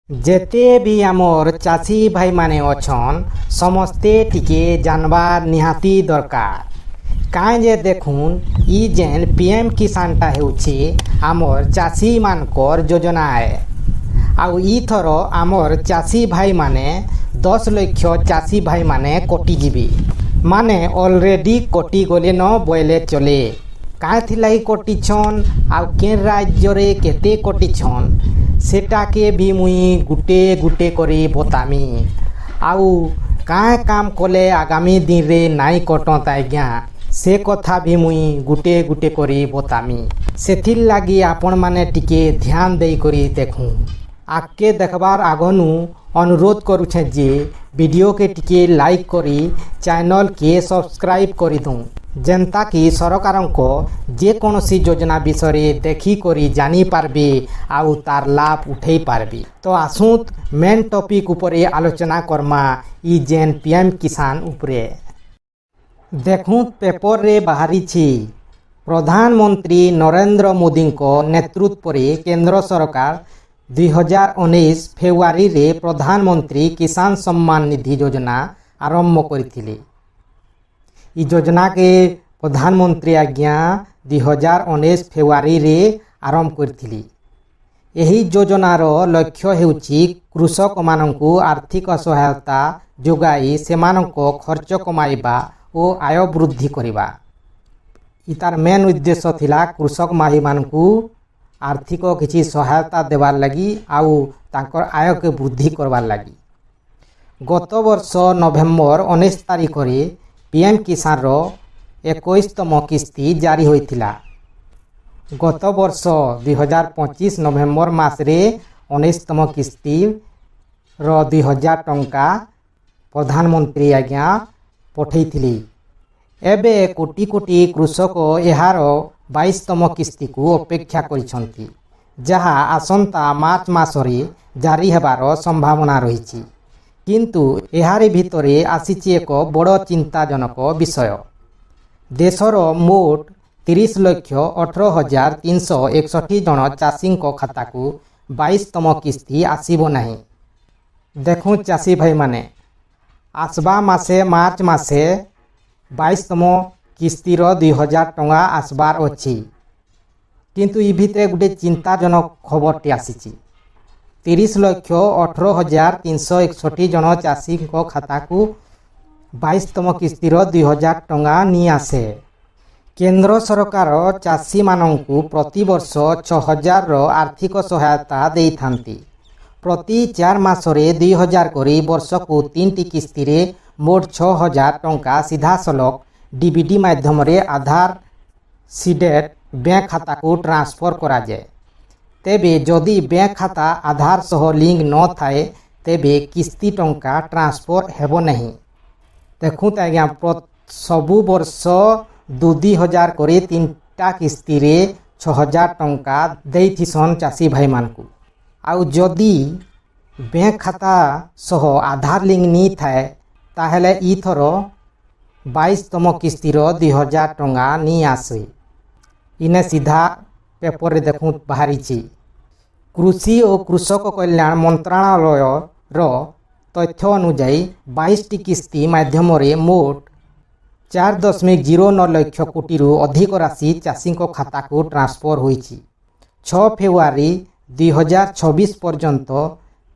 जेते भी आमर चाषी भाई माने अछन समस्ते टिके जानबार निहाती दरकार काहे जे देखुन ई जेन पीएम किसानटा हेउछि आमर चाषी मानकर योजना है आउ ई थर आमर चाषी भाई माने 10 लाख चाषी भाई माने कटि जीवी माने ऑलरेडी कटि गले न बोले चले काहे थिलाई कटिछन आउ के राज्य रे केते कटिछन सेटा के भी मुई गुटे गुटे करी बतामी आउ काहे काम कले आगामी दिन रे नाई कटत आज्ञा से कथा भी मुई गुटे गुटे करी बतामी सेथिर लागी आपण माने टिके ध्यान देई करी देखूं आके देखबार आगनु अनुरोध करुछे जे वीडियो के टिके लाइक करी चैनल के सब्सक्राइब करी दूं जेनता कि सरकारन को जे कोनोसी योजना विषय देखी करी जानी पारबे आउ तार लाभ उठेई पारबे। तो आसुत मेन टॉपिक उपरे आलोचना करमा ई जेन पीएम किसान उपरे देखूं पेपर रे बाहरी छी प्रधानमंत्री नरेंद्र मोदी को नेतृत्व रे केंद्र सरकार 2019 फेब्रुआरी रे प्रधानमंत्री किसान सम्मान निधि योजना आरंभ करथिले। ई योजना के प्रधानमंत्री आज्ञा 2019 फेब्रुआरी रे आरंभ करथिले। एही योजनार लक्ष्य हेउछि कृषक माननकु आर्थिक सहायता जोगाई सेमानक खर्च कमाइबा ओ आय वृद्धि करिबा। इतार मेन उद्देश्य थिला कृषक माही माननकु आर्थिक किछि सहायता देवार लगी आउ तांकर आय के वृद्धि करवार लगी। गत वर्ष नवेम्बर 19 तारिख रे पीएम किसान रो 21तम किस्ती जारी होइथिला। गत वर्ष 2025 नवेम्बर मास रे 19तम किस्ती रो 2000 टंका प्रधानमंत्री आज्ञा पठेइथिली। एबे कोटी कोटी कृषक एहार 22तम किस्ती को अपेक्षा करिसंती जहा आसंता मार्च मासरे जारी हेबार संभावना रहिछि किंतु एहारे भितरे आसीछि एक बड़ चिंताजनक विषय। देशर मोट 30,18,361 जन चाषी खाता को 22तम किस्ती आसीबो नाही। देखूं चाषी भाई माने आसबा मासे मार्च मासे 22तम किस्तीर 2000 टंका आसबार अछि किंतु ई भितरे गुटे चिंताजनक खबरटी आसीछि 30,18,361 जन चाषी खाता को 22तम किस्तीर 2000 टंका नि आसे। केंद्र सरकार चाषी माननकु प्रति वर्ष 6000 आर्थिक सहायता देई थांती। प्रति 4 मासरे 2000 करी वर्ष को 3टी किस्ती रे मोट 6000 टंका सीधा सलक डीबीडी माध्यम रे आधार सीडेट बैंक खाता को ट्रांसफर करा जाए। तेबे जदि बैंक खाता आधार सह लिंक न थाए तेबे किस्ती टंका ट्रांसफर हेबो नहीं। देखूं त आज्ञा सबु वर्ष 2000 करे 3टा किस्ती रे 6000 टंका देइथिसन चाषी भाई मानकु आउ जदि बैंक खाता सह आधार लिंक नी थाए ताहेले ई थर 22तम किस्तीर 2000 टंका नी आसे। इने सीधा पेपर रे देखूं बाहरी छी कृषि और कृषक कल्याण मंत्रालय रो तथ्य अनुसार 22टी किस्ती माध्यम रे मोट 4.09 लाख कोटी रु अधिक राशि चाषी खाता को ट्रांसफर होईछि। 6 फेब्रुआरी 2026 पर्यंत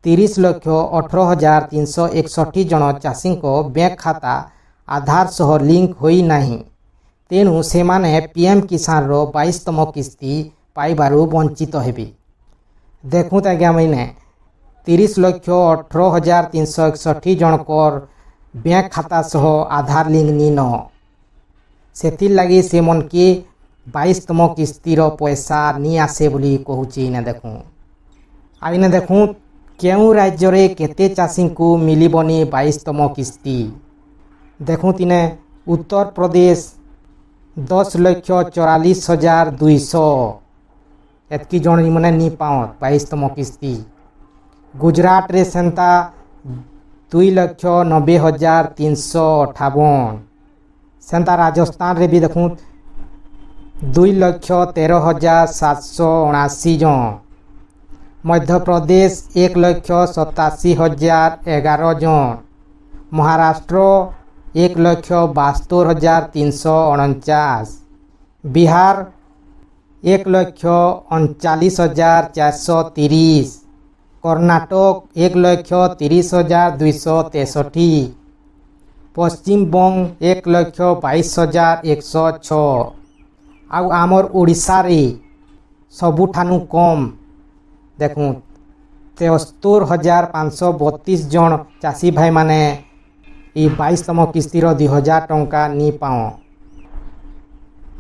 30,18,361 जन चाषी बैंक खाता आधार सह लिंक होई नाही तेणु सेमाने पीएम किसान रो 22तम किस्ती पाइबारु वंचित हेबे। देखूं आज्ञा मैंने 30,18,361 जनकर बैंक खाता सह आधार लिंक नी न सेथिर लगी से मन के 22तम किस्तीर पैसा नी आसे बोली कहूची। ने देखूं आइने देखूं केउ राज्य रे केते चाषी को मिलिबनी 22तम किस्ती। देखूं तिने उत्तर प्रदेश 10,44,200 एतकी जन मने नी पावत 22तम किस्ती। गुजरात रे सेंता 2,90,358 सेंता राजस्थान रे भी देखूं 2,13,779 जन ମଧ୍ୟପ୍ରଦେଶ 1,87,011 ଜଣ, ମହାରାଷ୍ଟ୍ର 1,72,349, ବିହାର 1,39,430, କର୍ଣ୍ଣାଟକ 1,30,263, ପଶ୍ଚିମବଙ୍ଗ 1,22,106 ଆଉ ଆମର ଓଡ଼ିଶାରେ ସବୁଠାରୁ କମ୍ ଦେଖୁଁ 73,532 ଜଣ ଚାଷୀ ଭାଇମାନେ এই 22তম কিস্তির 2,000 টঙ্কা নি পাও।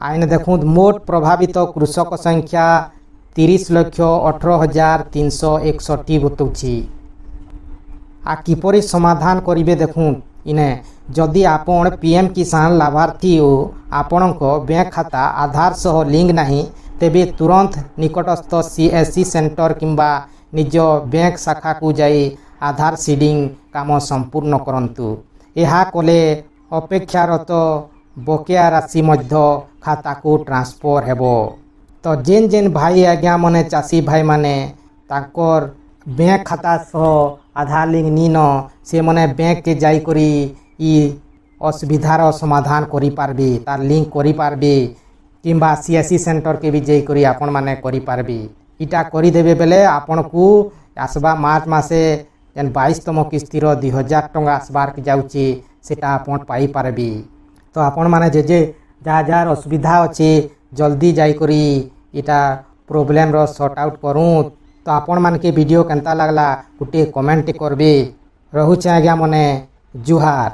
আইন দেখুন মোট প্রভাবিত কৃষক সংখ্যা 30,18,361 বতুছি। আ কিপরি সমাধান করিবে দেখুন ইনে যদি আপন পিএম কিষান লাভার্থী ও ଆପଣଙ୍କ ବ୍ୟାଙ୍କ ଖାତା ଆଧାର ସହ ଲିଙ୍କ ନାହିଁ ତେବେ ତୁରନ୍ତ ନିକଟସ୍ଥ CSC ସେଣ୍ଟର କିମ୍ବା ନିଜ ବ୍ୟାଙ୍କ ଶାଖାକୁ ଯାଇ ଆଧାର ସିଡ଼ିଂ କାମ ସମ୍ପୂର୍ଣ୍ଣ କରନ୍ତୁ। ଏହା କଲେ ଅପେକ୍ଷାରତ ବକେୟା ରାଶି ମଧ୍ୟ ଖାତାକୁ ଟ୍ରାନ୍ସଫର ହେବ। ତ ଯେନ୍ ଯେନ୍ ଭାଇ ଆଜ୍ଞା ମାନେ ଚାଷୀ ଭାଇମାନେ ତାଙ୍କର ବ୍ୟାଙ୍କ ଖାତା ସହ ଆଧାର ଲିଙ୍କ ନିନ ସେମାନେ ବ୍ୟାଙ୍କକେ ଯାଇକରି ଇ ଅସୁବିଧାର ସମାଧାନ କରିପାରିବେ, ତାର ଲିଙ୍କ କରିପାରିବେ କିମ୍ବା CSC ସେଣ୍ଟରକେ ବି ଯାଇକରି ଆପଣମାନେ କରିପାରିବେ। ଇଟା କରିଦେବେ ବେଲେ ଆପଣଙ୍କୁ ଆସବା ମାର୍ଚ୍ଚ ମାସେ ଯେନ୍ 22ତମ କିସ୍ତିର 2,000 ଟଙ୍କା আসবারকে যাଉଛି সেটা আপন পাইপারবে। তো ଆପଣମାନେ যে যার অসুবিধা আছে জলদি যাইকরি এটা প্রোবলেমর সর্ট আউট করুন। তো ଆପଣମାନକେ ভিডিও কেনতা লাগলা গোটে কমেন্ট করবে। রহুছে আজ্ঞা মনে জুহার।